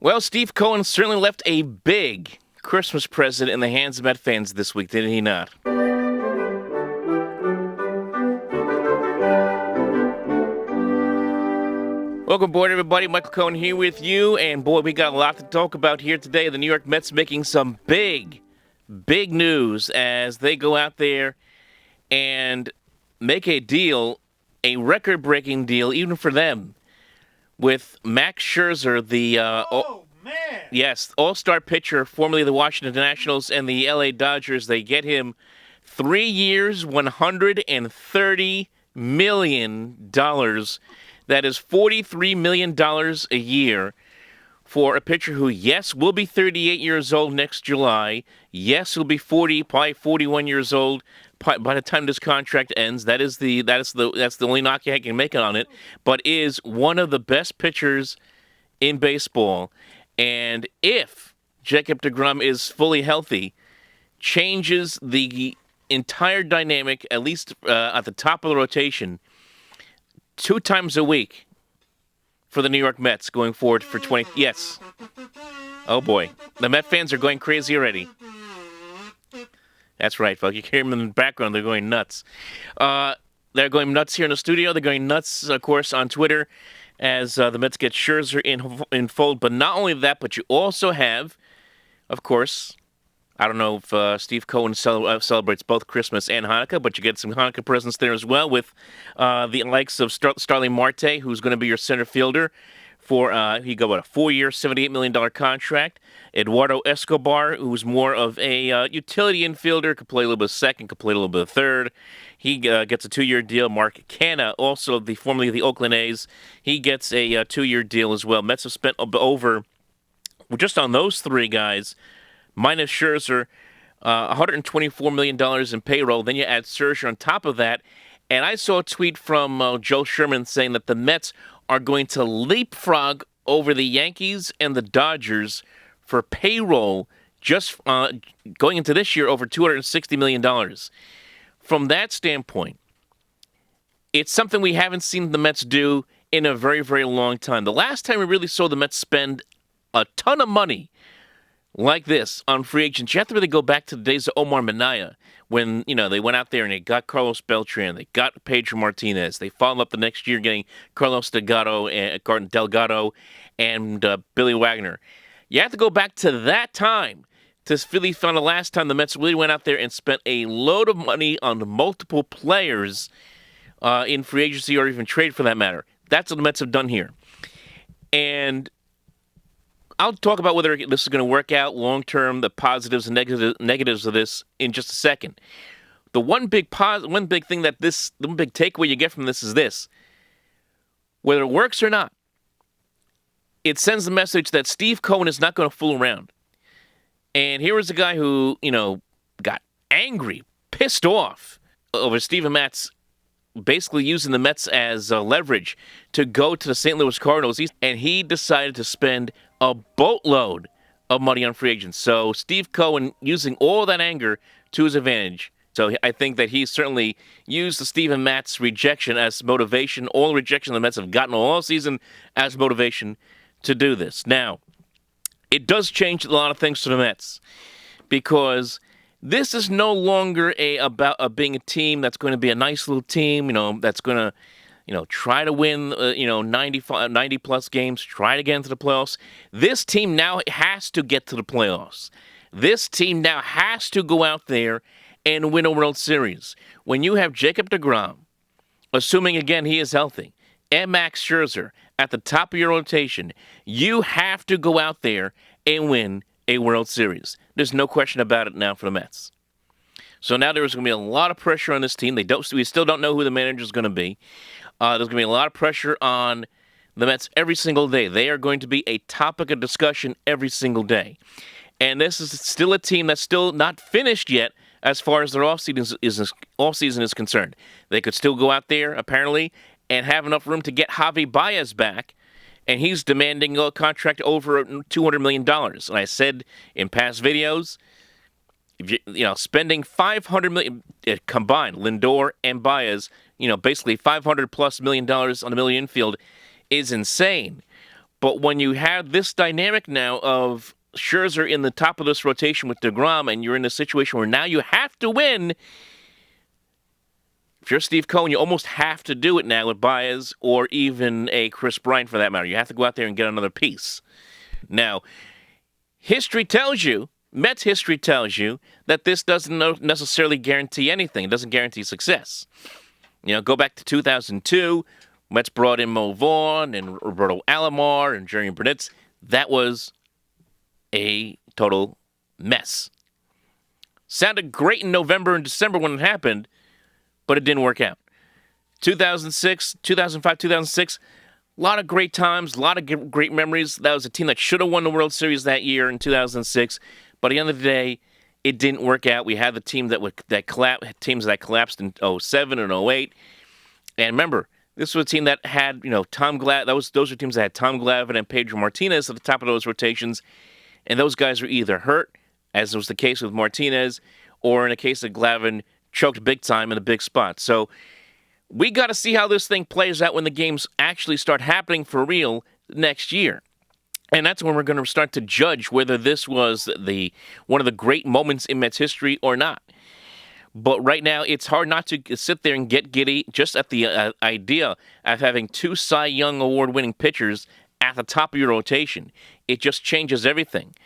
Well, Steve Cohen certainly left a big Christmas present in the hands of Met fans this week, did he not? Welcome aboard, everybody. Michael Cohen here with you. And boy, we got a lot to talk about here today. The New York Mets making some big news as they go out there and make a deal, a record-breaking deal, even for them, with Max Scherzer, the all-star pitcher, formerly the Washington Nationals and the LA Dodgers. They get him 3 years, $130 million. That is $43 million a year for a pitcher who, yes, will be 38 years old next July. Yes, he'll be 40, probably 41 years old by the time this contract ends. That's the only knock I can make on it. But is one of the best pitchers in baseball. And if Jacob deGrom is fully healthy, changes the entire dynamic, at least at the top of the rotation, 2 times a week for the New York Mets going forward for 20. Yes. Oh, boy. The Met fans are going crazy already. That's right, folks. You can hear them in the background. They're going nuts. They're going nuts here in the studio. They're going nuts, of course, on Twitter as the Mets get Scherzer in fold. But not only that, but you also have, of course, I don't know if Steve Cohen celebrates both Christmas and Hanukkah, but you get some Hanukkah presents there as well with the likes of Starling Marte, who's going to be your center fielder for he got a 4-year, $78 million contract. Eduardo Escobar, who's more of a utility infielder, could play a little bit of second, could play a little bit of third. He gets a 2-year deal. Canha, also formerly the Oakland A's, he gets a 2-year deal as well. Mets have spent over, just on those 3 guys, minus Scherzer, $124 million in payroll. Then you add Scherzer on top of that. And I saw a tweet from Joe Sherman saying that the Mets are going to leapfrog over the Yankees and the Dodgers for payroll just going into this year over $260 million. From that standpoint, it's something we haven't seen the Mets do in a very, very long time. The last time we really saw the Mets spend a ton of money like this on free agents, you have to really go back to the days of Omar Minaya when, they went out there and they got Carlos Beltran, they got Pedro Martinez, they followed up the next year getting Carlos Delgado and Billy Wagner. You have to go back to that time to really find the last time the Mets really went out there and spent a load of money on multiple players in free agency or even trade for that matter. That's what the Mets have done here. And I'll talk about whether this is going to work out long-term, the positives and negatives of this in just a second. The one big thing the big takeaway you get from this is this. Whether it works or not, it sends the message that Steve Cohen is not going to fool around. And here was a guy who, got angry, pissed off over Steven Matz basically using the Mets as leverage to go to the St. Louis Cardinals, and he decided to spend a boatload of money on free agents. So Steve Cohen using all that anger to his advantage. So I think that he certainly used the Steven Matz rejection as motivation, all the rejection the Mets have gotten all season as motivation to do this. Now, it does change a lot of things for the Mets because this is no longer about being a team that's going to be a nice little team, that's going to, try to win, 90-plus games, try to get into the playoffs. This team now has to get to the playoffs. This team now has to go out there and win a World Series. When you have Jacob deGrom, assuming, again, he is healthy, and Max Scherzer at the top of your rotation, you have to go out there and win a World Series. There's no question about it now for the Mets. So now there's going to be a lot of pressure on this team. We still don't know who the manager is going to be. There's going to be a lot of pressure on the Mets every single day. They are going to be a topic of discussion every single day. And this is still a team that's still not finished yet as far as their offseason is concerned. They could still go out there, apparently, and have enough room to get Javi Baez back, and he's demanding a contract over $200 million. And I said in past videos, spending $500 million combined, Lindor and Baez, basically $500+ million on the middle infield is insane. But when you have this dynamic now of Scherzer in the top of this rotation with DeGrom, and you're in a situation where now you have to win. If you're Steve Cohen, you almost have to do it now with Baez or even a Chris Bryant for that matter. You have to go out there and get another piece. Now, history tells you, Mets history tells you, that this doesn't necessarily guarantee anything. It doesn't guarantee success. Go back to 2002. Mets brought in Mo Vaughn and Roberto Alomar and Jerry Burnitz. That was a total mess. Sounded great in November and December when it happened, but it didn't work out. 2005, 2006, a lot of great times, a lot of great memories. That was a team that should have won the World Series that year in 2006, but at the end of the day, it didn't work out. We had the team teams that collapsed in 07 and 08. And remember, this was a team that had, Tom Glavine. Those were teams that had Tom Glavine and Pedro Martinez at the top of those rotations, and those guys were either hurt, as was the case with Martinez, or in the case of Glavine, choked big time in a big spot. So we got to see how this thing plays out when the games actually start happening for real next year. And that's when we're going to start to judge whether this was one of the great moments in Mets history or not. But right now, it's hard not to sit there and get giddy just at the idea of having two Cy Young Award-winning pitchers at the top of your rotation. It just changes everything.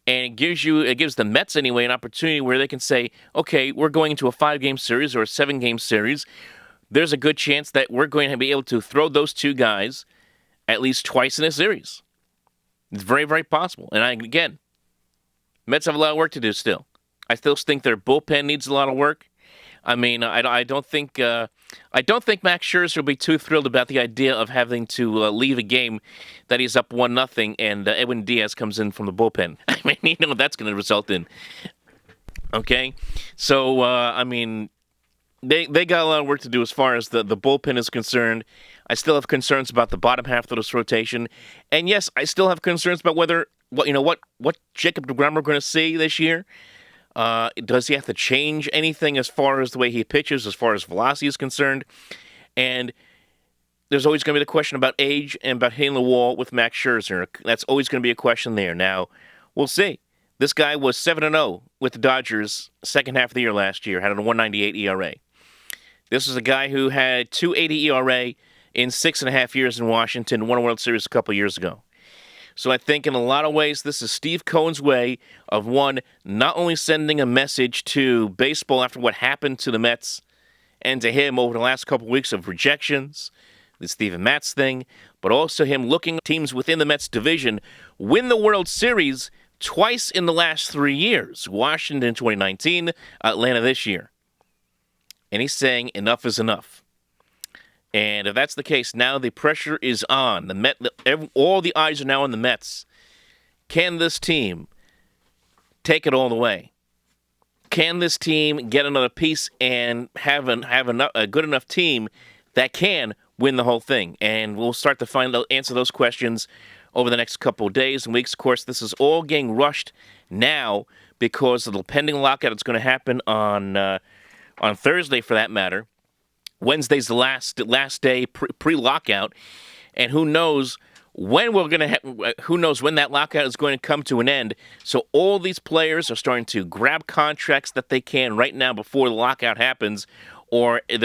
And it gives the Mets, anyway, an opportunity where they can say, okay, we're going into a 5-game series or a 7-game series. There's a good chance that we're going to be able to throw those two guys at least twice in a series. It's very, very possible. And again, Mets have a lot of work to do still. I still think their bullpen needs a lot of work. I mean, I don't think Max Scherzer will be too thrilled about the idea of having to leave a game that he's up 1-0 and Edwin Diaz comes in from the bullpen. I mean, you know what that's going to result in. Okay, so I mean, they got a lot of work to do as far as the bullpen is concerned. I still have concerns about the bottom half of this rotation, and yes, I still have concerns about what Jacob DeGrom we're going to see this year. Does he have to change anything as far as the way he pitches, as far as velocity is concerned? And there's always going to be the question about age and about hitting the wall with Max Scherzer. That's always going to be a question there. Now, we'll see. This guy was 7-0 with the Dodgers second half of the year last year, had a 1.98 ERA. This is a guy who had 2.80 ERA in 6.5 years in Washington, won a World Series a couple years ago. So I think in a lot of ways, this is Steve Cohen's way of, one, not only sending a message to baseball after what happened to the Mets and to him over the last couple weeks of rejections, the Steven Matz thing, but also him looking at teams within the Mets division win the World Series twice in the last 3 years. Washington in 2019, Atlanta this year. And he's saying enough is enough. And if that's the case, now the pressure is on. All the eyes are now on the Mets. Can this team take it all the way? Can this team get another piece and have a good enough team that can win the whole thing? And we'll start to answer those questions over the next couple of days and weeks. Of course, this is all getting rushed now because of the pending lockout that's going to happen on Thursday, for that matter. Wednesday's the last day pre-lockout, and who knows when that lockout is going to come to an end. So all these players are starting to grab contracts that they can right now before the lockout happens, or when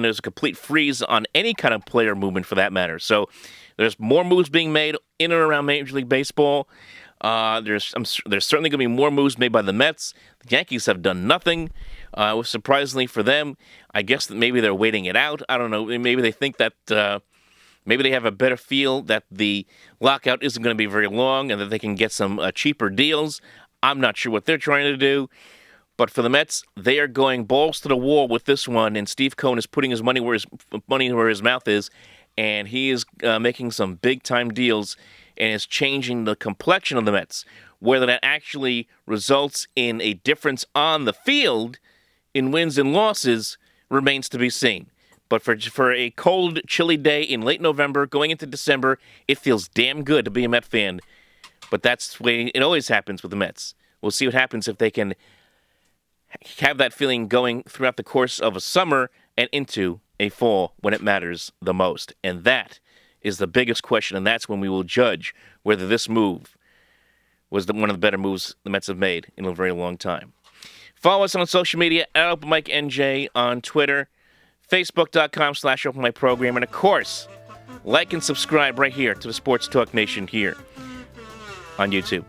there's a complete freeze on any kind of player movement for that matter. So there's more moves being made in and around Major League Baseball. There's certainly going to be more moves made by the Mets. The Yankees have done nothing. Surprisingly for them, I guess that maybe they're waiting it out. I don't know. Maybe they think that maybe they have a better feel that the lockout isn't going to be very long and that they can get some cheaper deals. I'm not sure what they're trying to do. But for the Mets, they are going balls to the wall with this one, and Steve Cohen is putting his money where his mouth is, and he is making some big-time deals and is changing the complexion of the Mets. Whether that actually results in a difference on the field in wins and losses remains to be seen. But for a cold, chilly day in late November, going into December, it feels damn good to be a Met fan. But that's the way it always happens with the Mets. We'll see what happens if they can have that feeling going throughout the course of a summer and into a fall when it matters the most. And that is the biggest question, and that's when we will judge whether this move was one of the better moves the Mets have made in a very long time. Follow us on social media at OpenMicNJ on Twitter, Facebook.com/OpenMicProgram, and of course, like and subscribe right here to the Sports Talk Nation here on YouTube.